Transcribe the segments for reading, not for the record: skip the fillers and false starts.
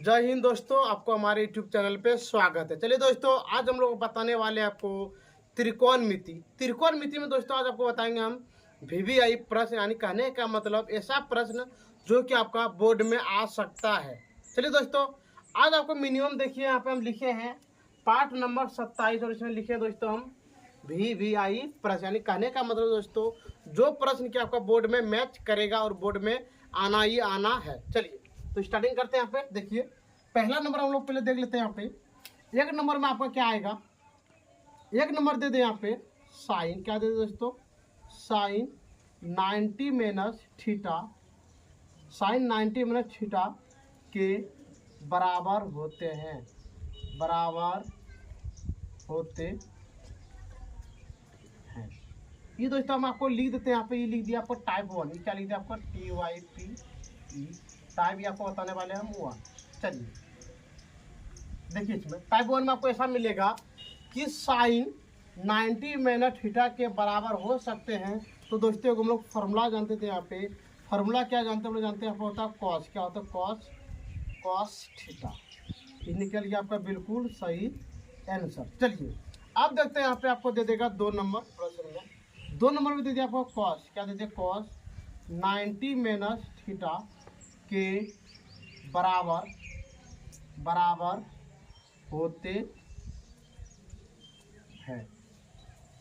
जय हिंद दोस्तों, आपको हमारे YouTube चैनल पे स्वागत है। चलिए दोस्तों, आज हम लोग बताने वाले हैं आपको त्रिकोणमिति। त्रिकोणमिति में दोस्तों आज आपको बताएंगे हम VVI प्रश्न, यानी कहने का मतलब ऐसा प्रश्न जो कि आपका बोर्ड में आ सकता है। चलिए दोस्तों, आज आपको मिनिमम देखिए, यहाँ पे हम लिखे हैं पार्ट नंबर 27 और इसमें लिखे दोस्तों हम VVI प्रश्न, यानी कहने का मतलब दोस्तों जो प्रश्न कि आपका बोर्ड में मैच करेगा और बोर्ड में आना ही आना है। चलिए तो स्टार्टिंग करते हैं। यहाँ पे देखिए, पहला नंबर हम लोग पहले देख लेते हैं। यहाँ पे एक नंबर में आपका क्या आएगा, एक नंबर दे दे यहाँ पे साइन, क्या दे दे दोस्तों, sine 90 minus theta, sine 90 minus theta के बराबर होते हैं, बराबर होते हैं। ये दोस्तों हम आपको लिख देते हैं। यहाँ पे ये लिख दिया आपको टाइप 1, क्या लिख दिया आपको TYPE, टाइप ये आपको बताने वाले हम 1। चलिए देखिए, इसमें टाइप 1 में आपको ऐसा मिलेगा कि साइन 90 माइनस थीटा के बराबर हो सकते हैं। तो दोस्तों हम लोग फार्मूला जानते थे। यहाँ पे फार्मूला क्या जानते हैं, हम लोग जानते हैं आपको होता है कॉस, क्या होता है कॉस, कॉस थीटा। ये निकल गया आपका बिल्कुल सही आंसर। चलिए अब देखते हैं, यहाँ पे आपको दे देगा 2 नंबर प्रश्न में, 2 नंबर में दे दिया आपको कॉस, क्या दे दिया कॉस 90 माइनस थीटा के बराबर बराबर होते हैं।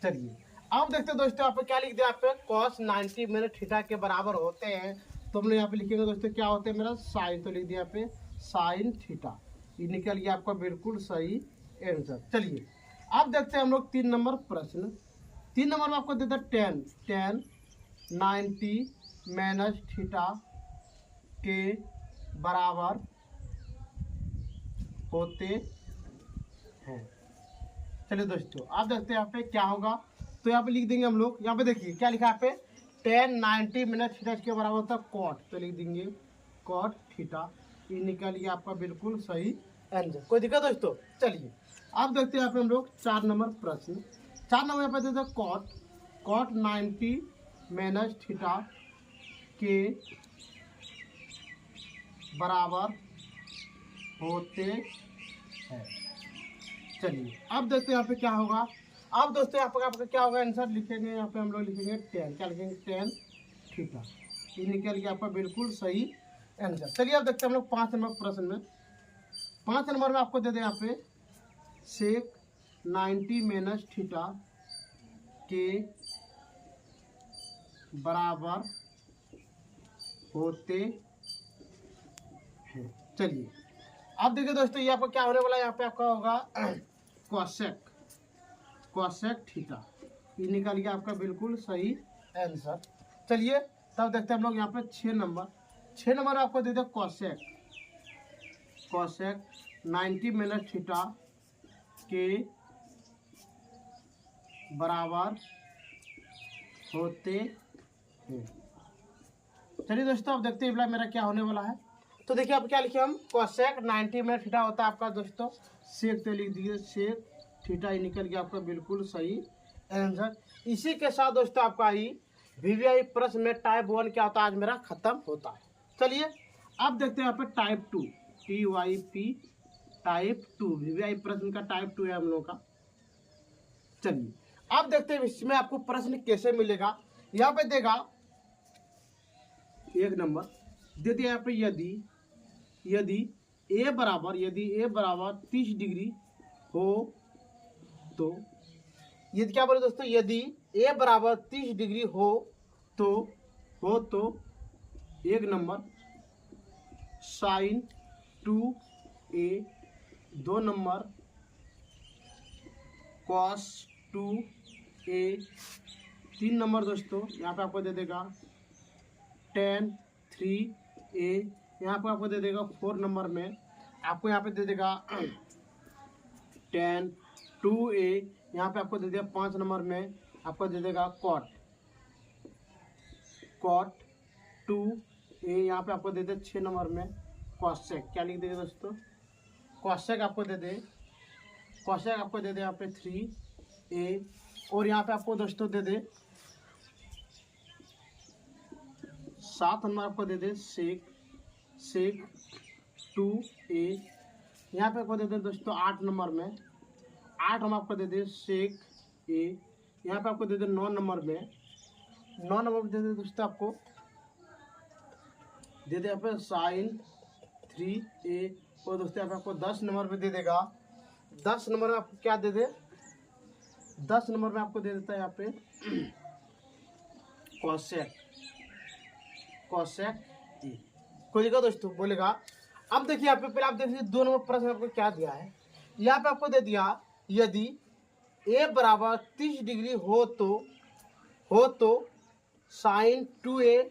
चलिए अब देखते हैं दोस्तों, यहाँ पे क्या लिख दिया, आप पे कॉस 90 माइनस थीटा के बराबर होते हैं। तो हम लोग यहाँ पे लिखेंगे दोस्तों क्या होते हैं मेरा साइन, तो लिख दिया यहाँ पे साइन थीटा। ये निकल गया आपका बिल्कुल सही आंसर। चलिए अब देखते हैं हम लोग 3 नंबर प्रश्न। 3 नंबर में आपको देता है 10 90 माइनस थीटा के बराबर होते हैं। चलिए दोस्तों आप देखते हैं यहाँ पे क्या होगा। तो यहाँ पे लिख देंगे हम लोग, यहाँ पे देखिए क्या लिखा है यहाँ पे 10 90 माइनस थीटा के बराबर होता है कॉट, तो लिख देंगे कॉट थीटा। ये निकल गया आपका बिल्कुल सही आंसर। कोई दिक्कत दोस्तों। चलिए अब देखते हैं यहाँ पे हम लोग 4 नंबर प्रश्न। 4 नंबर यहाँ पे देते हैं कॉट, कॉट 90 माइनस थीटा के बराबर होते हैं। चलिए अब देखते हैं यहाँ पे क्या होगा। अब दोस्तों यहाँ पे आपका क्या होगा आंसर लिखेंगे, यहाँ पे हम लोग लिखेंगे 10, क्या लिखेंगे 10 थीटा। ये निकल गया आपका बिल्कुल सही आंसर। चलिए अब देखते हैं हम लोग 5 नंबर प्रश्न में। 5 नंबर में आपको दे दें यहाँ पे सेक 90 माइनस थीटा के बराबर होते हैं। चलिए अब देखिए दोस्तों, ये आपको क्या होने वाला है, यहाँ पे आपका होगा कोसेक, कोसेक थीटा। ये निकल गया आपका बिल्कुल सही आंसर। चलिए तब देखते हैं हम लोग यहाँ पे 6 नंबर। 6 नंबर आपको दे दे कोसेक, कोसेक 90 माइनस थीटा के बराबर होते हैं। चलिए दोस्तों अब देखते हैं मेरा क्या होने वाला है। तो देखिए आप क्या लिखे हम कोसेक 90 माइनस थीटा होता है आपका दोस्तों सेक, तो लिख दिए सेक थीटा। ये निकल गया आपका बिल्कुल सही आंसर। इसी के साथ दोस्तों आपका ही VVI प्रश्न में टाइप 1 क्या होता है आज मेरा खत्म होता है। चलिए अब देखते हैं यहाँ पे टाइप 2, TYP टाइप 2, VVI प्रश्न का टाइप 2 है हम लोग का। चलिए अब देखते हैं इसमें आपको प्रश्न कैसे मिलेगा। यहाँ पे देगा 1 नंबर दे दिया यहाँ पे यदि ए बराबर 30 डिग्री हो तो, यदि क्या बोले दोस्तों, यदि ए बराबर 30 डिग्री हो तो 1 number sine 2A, 2 number cos 2A, 3 number दोस्तों यहाँ पे आपको दे देगा tan 3A, यहाँ पे आपको दे देगा 4 नंबर में आपको यहाँ पे दे देगा tan 2A, यहाँ पे आपको दे देगा 5 नंबर में आपको दे देगा cot 2A, यहाँ पे आपको दे दे 6 नंबर में cosec, क्या लिख देगा दोस्तों cosec आपको दे दे, cosec आपको दे दे यहाँ पे 3A, और यहाँ पे आपको दोस्तों दे दे 7 नंबर आपको दे दे सेक 2a। यहाँ पे आपको दे दें दोस्तों 8 नंबर में, 8 हम आपको दे दें सेक ए। यहाँ पे आपको दे दें 9 नंबर में, 9 नंबर में दे दें दोस्तों आपको दे दे यहाँ पे साइन 3a। और दोस्तों यहाँ पे आपको 10 नंबर में दे देगा, 10 नंबर में आपको क्या दे दे, 10 नंबर में आपको दे देता है यहाँ पे कॉसेक, कॉसेक ए। कोई दिक्कत दोस्तों बोलेगा। अब देखिए यहाँ पे पहले आप देखिए 2 नंबर प्रश्न आपको क्या दिया है। यहाँ पे आपको दे दिया यदि ए बराबर 30 डिग्री हो तो sine 2a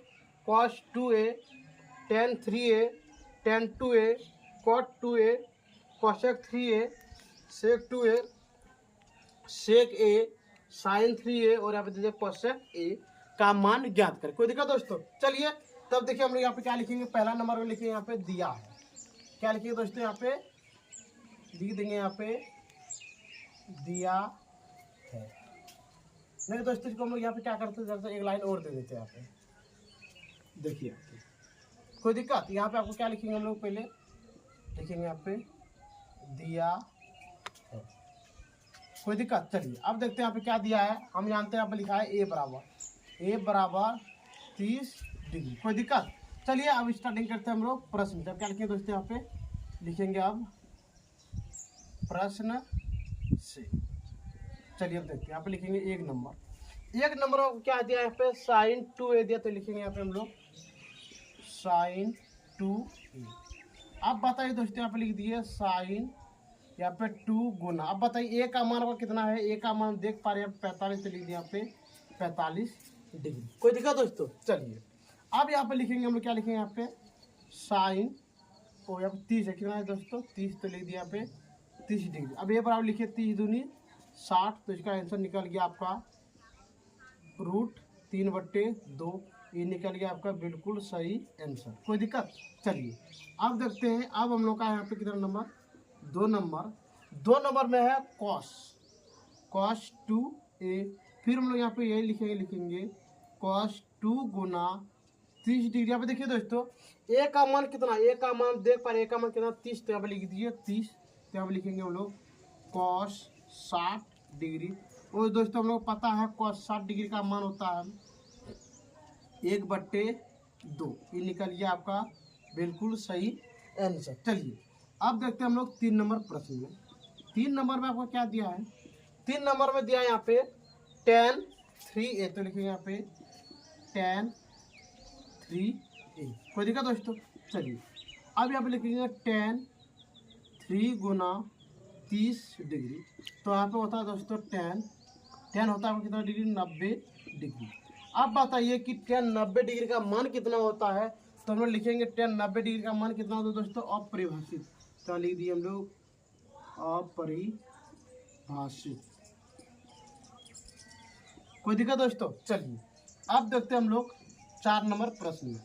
cos 2a tan 3a tan 2a cot 2a cosec 3a sec 2a sec A sine 3a और यहाँ पे दीजिए कॉसेक ए का मान ज्ञात करें। कोई दिक्कत दोस्तों। चलिए तब देखिए हम लोग यहाँ पे क्या लिखेंगे, पहला नंबर में लिखेंगे यहाँ पे दिया है, क्या लिखिए दोस्तों यहाँ पे लिख देंगे यहाँ पे दिया है। नहीं दोस्तों इसको हम लोग यहाँ पे क्या करते हैं, एक लाइन और दे देते हैं यहाँ पे। देखिए कोई दिक्कत, यहाँ पे आपको क्या लिखेंगे हम लोग, पहले लिखेंगे यहाँ पे दिया है। कोई दिक्कत। चलिए अब देखते हैं यहाँ पे क्या दिया है। हम जानते हैं यहाँ पे लिखा है ए बराबर 30 डिग्री। कोई दिक्कत। चलिए अब स्टार्टिंग करते हैं हम लोग प्रश्न। जब क्या लिखेंगे दोस्तों यहाँ पे लिखेंगे अब प्रश्न से। चलिए अब देखते हैं यहाँ पे लिखेंगे एक नंबर में क्या दिया है यहाँ पे साइन 2a दिया, तो लिखेंगे यहाँ पे हम लोग साइन 2a। अब बताइए दोस्तों यहाँ पे लिख दिए साइन यहाँ पे 2 गुना। अब बताइए ए का मान आपका कितना है, ए का मान देख पा रहे हैं 45, तो लिख दिया यहाँ पे 45 डिग्री। कोई दिक्कत दोस्तों। चलिए अब यहाँ पे लिखेंगे हम लोग, क्या लिखेंगे यहाँ पे साइन और यहाँ पे 30 है, कितना है दोस्तों 30, तो लिख दिया यहाँ पे 30 डिग्री। अब ये बराबर लिखिए 30 दूनी 60, तो इसका आंसर निकल गया आपका √3/2। ये निकल गया आपका बिल्कुल सही आंसर। कोई दिक्कत। चलिए अब देखते हैं, अब हम लोग का यहाँ पे कितना नंबर, 2 नंबर में है कॉस 2a। फिर हम लोग यहाँ पे यही लिखेंगे कॉस 2 गुना 30 डिग्री। यहाँ पे देखिए दोस्तों ए का मान कितना, ए का मान देख पा रहे, ए का मान कितना 30, तो यहाँ पे लिख दिए 30, तो यहाँ पे लिखेंगे हम लोग कॉस 60 डिग्री। और दोस्तों हम लोग पता है कॉस 60 डिग्री का मान होता है 1/2। ये निकल गया आपका बिल्कुल सही आंसर। चलिए अब देखते हैं हम लोग 3 नंबर प्रश्न में। 3 नंबर में आपको क्या दिया है, 3 नंबर में दिया है यहाँ पे tan 3a, तो लिखेंगे यहाँ पे tan 3a। कोई दिक्कत दोस्तों। चलिए अब यहाँ पे लिखेंगे tan 3 गुना 30 डिग्री, तो यहाँ पे होता है दोस्तों tan होता है कितना डिग्री, 90 डिग्री। अब बताइए कि tan 90 डिग्री का मान कितना होता है, तो हम लोग लिखेंगे tan 90 डिग्री का मान कितना होता है दोस्तों, अपरिभाषित। तो लिख दिए हम लोग अपरिभाषित। कोई दिक्कत दोस्तों। चलिए अब देखते हैं हम लोग 4 नंबर प्रश्न में।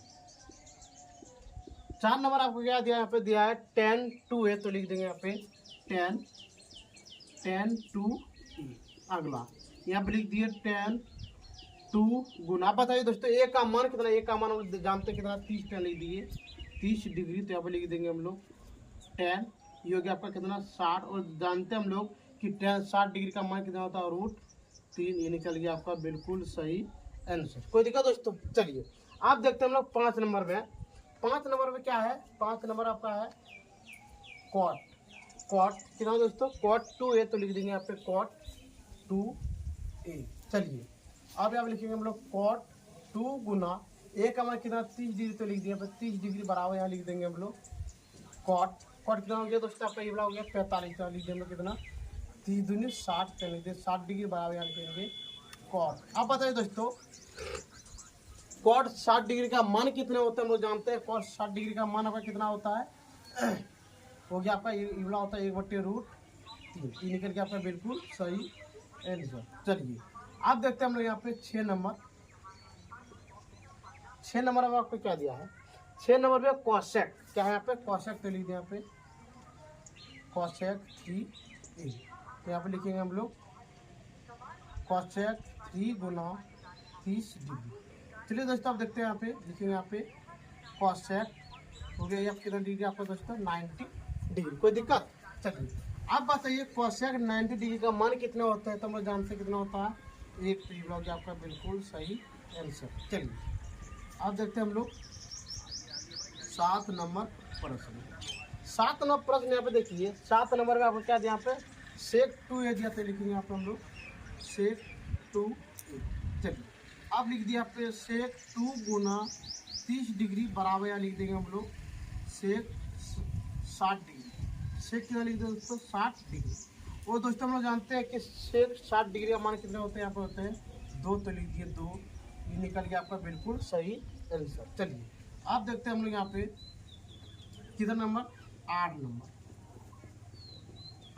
4 नंबर आपको क्या दिया है, यहाँ पे दिया है tan 2a, तो लिख देंगे यहाँ पे tan 2a। अगला यहाँ पे लिख दिए tan 2 गुना। आप बताइए दोस्तों ए का मान कितना, ए का मान हम जानते हैं कितना 30, tan लिख दिए 30 डिग्री, तो यहाँ पे लिख देंगे हम लोग tan, ये हो गया आपका कितना 60। और जानते हैं हम लोग कि tan 60 डिग्री का मान कितना होता है √3। ये निकल गया आपका बिल्कुल सही आंसर। कोई दिक्कत दोस्तों। चलिए आप देखते हैं हम लोग 5 नंबर में। 5 नंबर में क्या है, 5 नंबर आपका है कॉट कितना दोस्तों, कॉट 2a, तो लिख देंगे यहाँ पे कॉट 2a। चलिए अब यहाँ पे लिखेंगे हम लोग कॉट 2 गुना ए का मान कितना 30 डिग्री, तो लिख दिया 30 डिग्री बराबर यहाँ लिख देंगे हम लोग कॉट कितना हो गया दोस्तों आपका, ये वाला हो गया 45, तो लिख देंगे कितना 30 दूनी 60, तो लिख दिए 60 डिग्री बराबर यहाँ लिखेंगे कॉट। अब बताइए दोस्तों कॉट 60 डिग्री का मान कितना होता है, हम लोग जानते हैं कॉट 60 डिग्री का मान आपका कितना होता है, हो गया आपका ये वाला होता है 1/√3। ये निकल गया आपका बिल्कुल सही आंसर। चलिए आप देखते हैं हम लोग यहाँ पे 6 नंबर में आपको क्या दिया है, 6 नंबर में कॉसेक क्या है, यहाँ पे कॉसेक, तो लिख दिया यहाँ पे कॉसेक 3a। तो यहाँ पे लिखेंगे हम लोग कॉसेक 3 गुना 30 डिग्री। चलिए दोस्तों आप देखते हैं यहाँ पे लिखेंगे यहाँ पे कॉसेक हो गया एफ कितना डिग्री आपका दोस्तों 90 डिग्री। कोई दिक्कत? चलिए अब बताइए कोसेक 90 डिग्री का मान कितना होता है, तो हम लोग जानते हैं कितना होता है 1। तो ये ब्लॉक आपका बिल्कुल सही आंसर। चलिए अब देखते हैं हम लोग 7 नंबर प्रश्न। 7 नंबर प्रश्न यहाँ पे देखिए, 7 नंबर में आपको क्या दिया यहाँ पे सेक 2a दिया, तो लिखेंगे यहाँ पे हम लोग सेक 2a। चलिए अब लिख दिया पे सेक 2 गुना 30 डिग्री बराबर या लिख देंगे हम लोग सेक 60 डिग्री। सेक कितना लिख दें दोस्तों 60 डिग्री। और दोस्तों हम लोग जानते हैं कि सेक 60 डिग्री का मान कितने होते हैं, यहाँ पर होते हैं 2, तो लिख दिए 2। ये निकल गया आपका बिल्कुल सही आंसर। चलिए अब देखते हैं हम लोग यहाँ पे कितना नंबर 8 नंबर।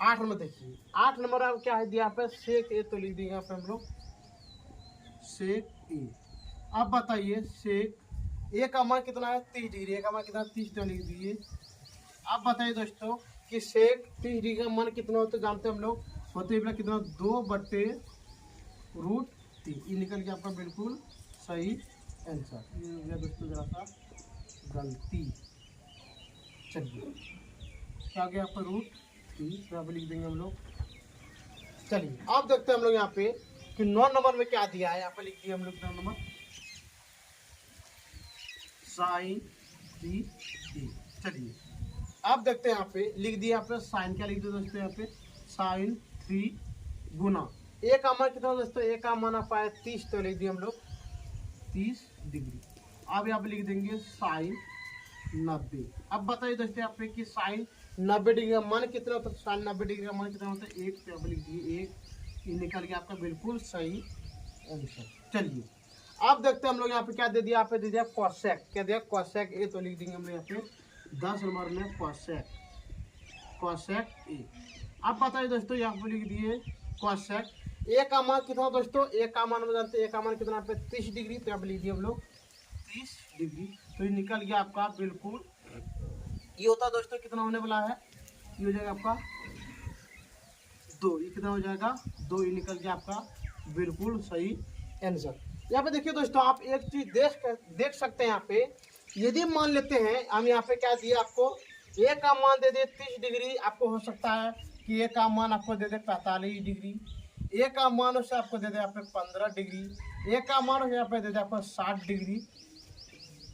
8 नंबर देखिए, 8 नंबर आप क्या है दिया यहाँ पे सेक ए, तो लिख देंगे यहाँ पे हम लोग सेक ए। अब बताइए सेक ए का मान कितना है 30 डिग्री, ए का मान कितना 30, तो लिख दीजिए। अब बताइए दोस्तों कि सेक 30 डिग्री का मान कितना होता है, जानते हैं हम लोग होते हैं कितना 2/√3। ये निकल गया आपका बिल्कुल सही आंसर। ये हो गया दोस्तों जरा सा गलती। चलिए क्या गया आपका √3, तो लिख देंगे हम लोग। चलिए अब देखते हैं हम लोग यहाँ पे कि 9 नंबर में क्या दिया है, यहाँ पे लिख दिए हम लोग 9 नंबर साइन 3। चलिए अब देखते हैं यहाँ पे लिख दिया यहाँ पे साइन, क्या लिख दिया दोस्तों यहाँ पे साइन 3 गुना ए का मान कितना दोस्तों, ए का मान आप आया 30, तो लिख दिए हम लोग 30 डिग्री। अब यहाँ पे लिख देंगे साइन 90। अब बताइए दोस्तों यहाँ पे कि साइन 90 डिग्री का मान कितना होता है, साइन 90 डिग्री का मान कितना होता है 1, तो यहाँ पे लिख दिए 1। ये निकल गया आपका बिल्कुल सही आंसर। चलिए अब देखते हैं हम लोग यहाँ पे क्या दे दिया, यहाँ पे दे दिया कोसेक, क्या दिया कोसेक ए, तो लिख देंगे हम लोग यहाँ पे 10 नंबर में कोसेक ए। अब बताइए दोस्तों यहाँ पे लिख दिए कोसेक ए का मान कितना दोस्तों, ए का मान जानते हैं, ए का मान कितना पे 30 डिग्री, तो यहाँ पे लिख दिए हम लोग 30 डिग्री। तो ये निकल गया आपका बिल्कुल, ये होता है दोस्तों कितना होने वाला है, ये हो जाएगा आपका 2। ये कितना हो जाएगा 2। ये निकल गया आपका बिल्कुल सही आंसर। यहाँ पे देखिए दोस्तों आप एक चीज देख सकते हैं यहाँ पे, यदि मान लेते हैं हम यहाँ पे क्या दिया आपको ए का मान दे दे 30 डिग्री, आपको हो सकता है कि ए का मान आपको दे दे 45 डिग्री, ए का मान उससे आपको दे दे यहाँ पे 15 डिग्री, ए का मान यहाँ पे दे दे आपको 60 डिग्री,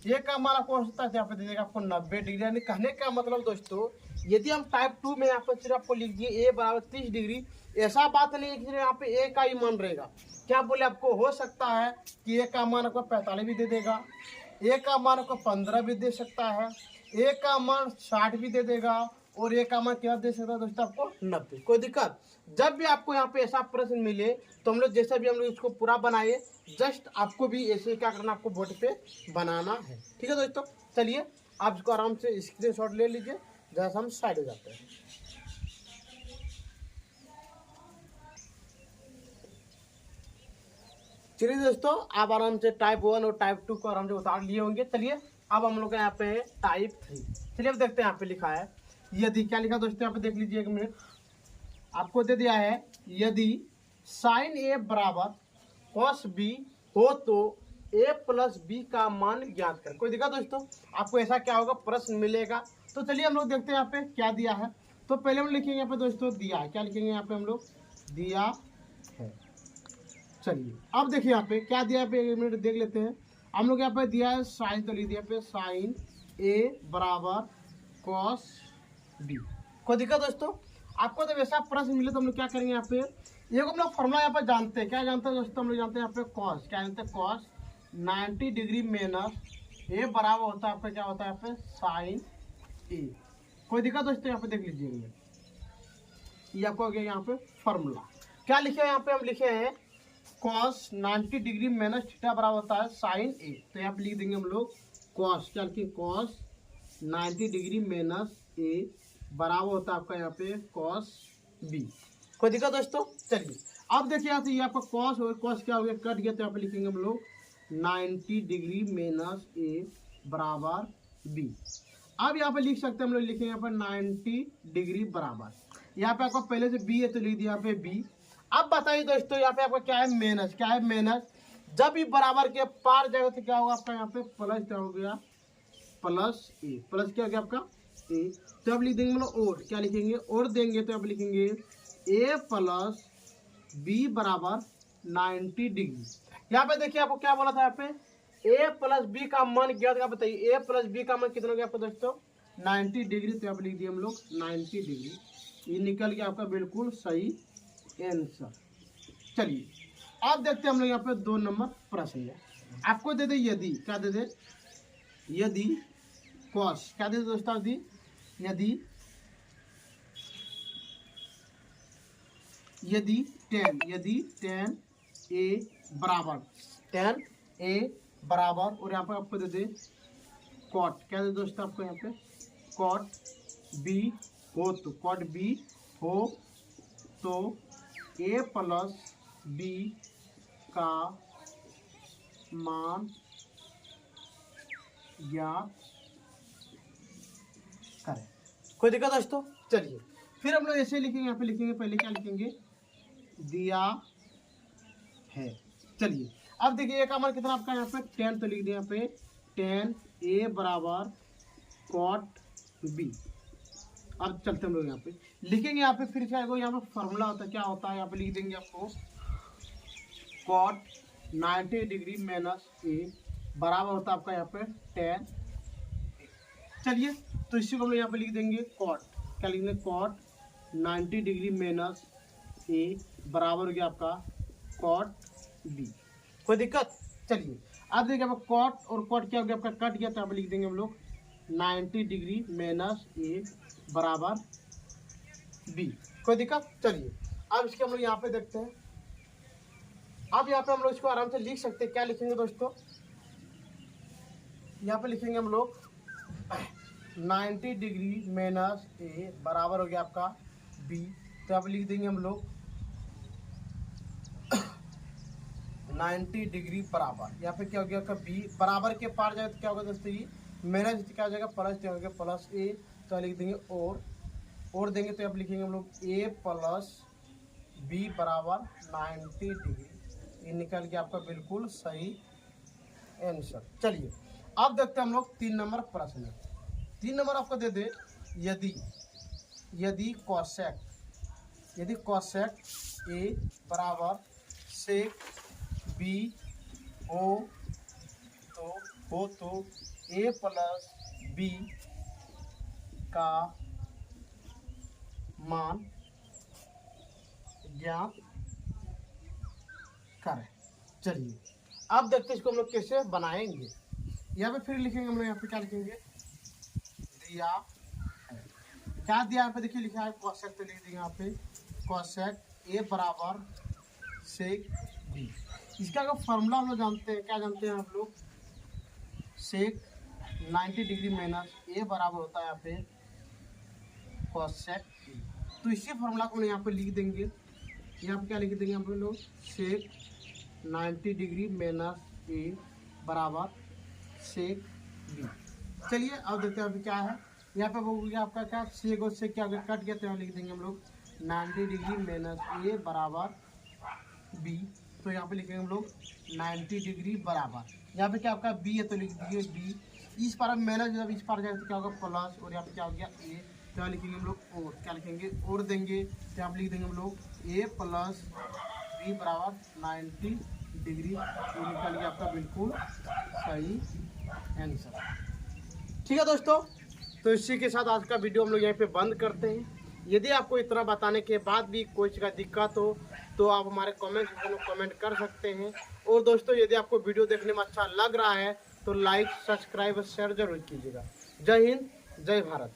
ए का मान आपको हो सकता है यहाँ पे दे देगा आपको 90 डिग्री। यानी कहने का मतलब दोस्तों यदि हम टाइप 2 में यहाँ पर सिर्फ आपको लिख दिए ए बराबर 30 डिग्री, ऐसा बात नहीं है कि यहाँ पे ए का ही मान रहेगा। क्या बोले आपको हो सकता है कि ए का मान आपको 45 भी दे देगा, ए का मान आपको 15 भी दे सकता है, ए का मान 60 भी दे देगा, और ए का मान क्या दे सकता है दोस्तों आपको 90। कोई दिक्कत? जब भी आपको यहाँ पे ऐसा प्रश्न मिले तो हम लोग जैसा भी हम लोग इसको पूरा बनाए, जस्ट आपको भी ऐसे क्या करना, आपको बोर्ड पे बनाना है। ठीक है दोस्तों, चलिए आप इसको आराम से स्क्रीनशॉट ले लीजिए, जैसा हम साइड हो जाते हैं। चलिए दोस्तों आप आराम से टाइप 1 और टाइप 2 को आराम से उतार लिए होंगे। चलिए अब हम लोग यहाँ पे टाइप 3। चलिए अब देखते हैं यहाँ पे लिखा है यदि, क्या लिखा दोस्तों यहाँ पे देख लीजिए, 1 मिनट आपको दे दिया है, यदि साइन ए बराबर कॉस बी हो तो ए प्लस बी का मान ज्ञात कर। कोई दिक्कत दोस्तों, आपको ऐसा क्या होगा प्रश्न मिलेगा। तो चलिए हम लोग देखते हैं यहाँ पे क्या दिया है। तो पहले हम लिखेंगे यहाँ पे दोस्तों दिया है, क्या लिखेंगे यहाँ पे हम लोग दिया है। चलिए अब देखिए यहाँ पे क्या दिया है, 1 मिनट देख लेते हैं। हम लोग यहाँ पे दिया है साइन, तो लिख दिया पे साइन ए बराबर कॉस बी। कोई दिक्कत दोस्तों, आपको जब ऐसा प्रश्न मिले तो हम लोग क्या करेंगे, यहाँ पे एक हम लोग फॉर्मूला यहाँ पे जानते हैं, क्या जानते हैं दोस्तों, हम लोग जानते हैं यहाँ पे कॉस, क्या जानते हैं कॉस 90 डिग्री माइनस ए बराबर होता है आपका क्या होता है यहाँ पे साइन ए। कोई दिक्कत दोस्तों, यहाँ पे देख लीजिए, ये आपको हो गया यहाँ पे फॉर्मूला। क्या लिखे हैं यहाँ पे, हम लिखे हैं कॉस 90 डिग्री माइनस थीटा बराबर होता है साइन ए। तो यहाँ पे लिख देंगे हम लोग कॉस, क्या लिखे कॉस 90 डिग्री माइनस ए बराबर होता है आपका यहाँ पे कॉस बी। कोई दिक्कत दोस्तों? चलिए अब देखिए यहाँ से ये आपका कॉस और कॉस क्या हो गया, कट गया, तो यहाँ पे लिखेंगे हम लोग 90 डिग्री माइनस ए बराबर बी। अब यहाँ पे लिख सकते हैं हम लोग, लिखेंगे यहाँ पर 90 डिग्री बराबर, यहाँ पे आपका पहले से बी है तो लिख दिया यहाँ पे बी। अब बताइए दोस्तों यहाँ पे आपका क्या है माइनस, क्या है माइनस, जब भी बराबर के पार जाएगा तो क्या होगा आपका यहाँ पे प्लस, क्या हो गया प्लस ए, प्लस क्या हो गया आपका ए। तो आप लिख देंगे मतलब और क्या लिखेंगे, और देंगे तो आप लिखेंगे ए प्लस बी बराबर 90 डिग्री। यहाँ पे देखिए आपको क्या बोला था, यहाँ पे ए प्लस बी का मान ज्ञात का बताइए। ए प्लस बी का मान कितना हो गया आपको दोस्तों 90 डिग्री। तो आप लिख दिए हम लोग 90 डिग्री, ये निकल गया आपका बिल्कुल सही आंसर। चलिए अब देखते हैं हम लोग यहाँ पे 2 नंबर प्रश्न है। आपको दे दे यदि, क्या दे दे, यदि कॉस, क्या दे दे दोस्तों, यदि टेन ए बराबर, और यहाँ पे आपको दे दे कॉट, क्या दे दोस्तों आपको यहाँ पे कॉट बी हो, तो कॉट बी हो तो ए प्लस बी का मान ज्ञात करें। कोई दिक्कत दोस्तों। चलिए फिर हम लोग ऐसे लिखेंगे, यहाँ पे लिखेंगे, पहले क्या लिखेंगे, दिया है। चलिए अब देखिए ए का मान कितना आपका यहाँ पे 10, तो लिख दिया यहाँ पे 10 ए बराबर कॉट बी। अब चलते हम लोग यहाँ पे लिखेंगे, यहाँ पे फिर क्या है, यहाँ पे फॉर्मूला होता है, क्या होता है, यहाँ पे लिख देंगे आपको कॉट 90 डिग्री माइनस ए बराबर होता है आपका यहाँ पे 10। चलिए तो इसी को हम लोग यहाँ पे लिख देंगे कॉट, क्या लिख देंगे कॉट 90 डिग्री माइनस ए बराबर हो गया आपका कॉट बी। कोई दिक्कत। चलिए अब देखिए आपका कॉट और कॉट क्या हो गया आपका कट गया, तो यहाँ पे लिख देंगे हम लोग 90 डिग्री माइनस ए बराबर बी। कोई दिक्कत। चलिए अब इसके हम लोग यहाँ पे देखते हैं। अब यहाँ पे हम लोग इसको आराम से लिख सकते हैं। क्या लिखेंगे दोस्तों, यहाँ पे लिखेंगे हम लोग 90 डिग्री माइनस ए बराबर हो गया आपका बी। तो यहाँ पे लिख देंगे हम लोग 90 डिग्री बराबर, यहाँ पे क्या हो गया आपका बी बराबर के पार जाए तो क्या होगा दोस्तों, ये माइनस क्या हो जाएगा प्लस, क्या हो गया प्लस ए। तो लिख देंगे और देंगे तो आप लिखेंगे हम लोग ए प्लस बी बराबर 90 डिग्री, ये निकल गया आपका बिल्कुल सही आंसर। चलिए अब देखते हैं हम लोग 3 नंबर प्रश्न। 3 नंबर आपको दे दे यदि कॉसेक ए बराबर सेक बी हो तो ए प्लस बी का मान ज्ञात करें। चलिए अब देखते हैं इसको हम लोग कैसे बनाएंगे। यहाँ पे फिर लिखेंगे हम लोग, यहाँ पे क्या लिखेंगे, दिया है। क्या दिया यहाँ पे देखिए लिखा है कॉसेक, तो लिख देंगे यहाँ पे कॉसेक ए बराबर सेक बी। इसका का फॉर्मूला हम लोग जानते हैं, क्या जानते हैं आप लोग, सेक 90 डिग्री माइनस ए बराबर होता है यहाँ पे कॉसेक ए। तो इसी फॉर्मूला को यहाँ पे लिख देंगे, यहाँ पे क्या लिख देंगे हम लोग सेक 90 डिग्री माइनस ए बराबर सेक बी। चलिए अब देखते हैं अभी क्या है। यहाँ पे वो आपका क्या सेक और सेक क्या कट गया, तो यहाँ लिख देंगे हम लोग 90 डिग्री माइनस ए बराबर बी। तो यहाँ पे लिखेंगे हम लोग 90 डिग्री बराबर, यहाँ पे क्या आपका बी है तो लिख दीजिए बी। इस पार माइनस, जब इस पार जाए तो क्या होगा प्लस, और यहाँ पे क्या हो गया ए। तो यहाँ लिखेंगे हम लोग और, क्या लिखेंगे और देंगे तो यहाँ पे लिख देंगे हम लोग ए प्लस बी बराबर 90 डिग्री, ये निकल गया आपका बिल्कुल सही आंसर। ठीक है दोस्तों, तो इसी के साथ आज का वीडियो हम लोग यहाँ पे बंद करते हैं। यदि आपको इतना बताने के बाद भी कोई चीज़ का दिक्कत हो तो आप हमारे कमेंट सेक्शन में कमेंट कर सकते हैं। और दोस्तों यदि आपको वीडियो देखने में अच्छा लग रहा है तो लाइक, सब्सक्राइब और शेयर जरूर कीजिएगा। जय हिंद, जय भारत।